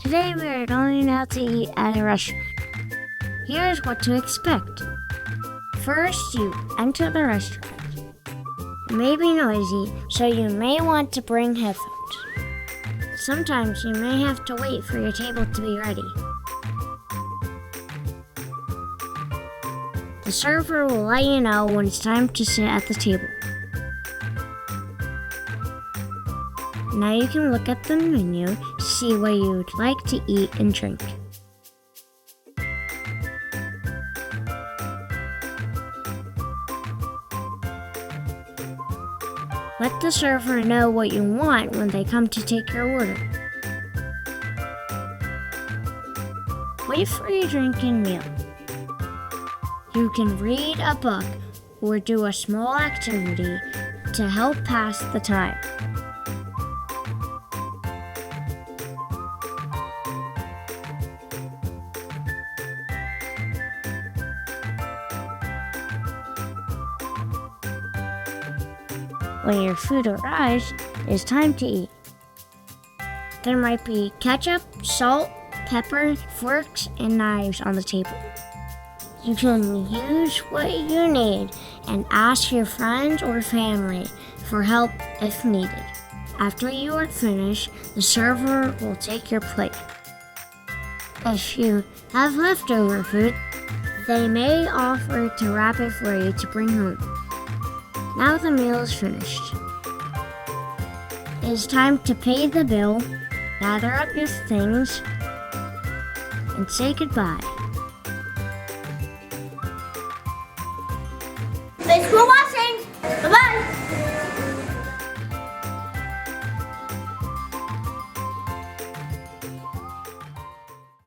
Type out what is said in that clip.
Today we are going out to eat at a restaurant. Here's what to expect. First, you enter the restaurant. It may be noisy, so you may want to bring headphones. Sometimes you may have to wait for your table to be ready. The server will let you know when it's time to sit at the table. Now you can look at the menu to see what you would like to eat and drink. Let the server know what you want when they come to take your order. Wait for your drink and meal. You can read a book or do a small activity to help pass the time. When your food arrives, it's time to eat. There might be ketchup, salt, pepper, forks, and knives on the table. You can use what you need and ask your friends or family for help if needed. After you are finished, the server will take your plate. If you have leftover food, they may offer to wrap it for you to bring home. Now the meal is finished. It's time to pay the bill, gather up your things, and say goodbye.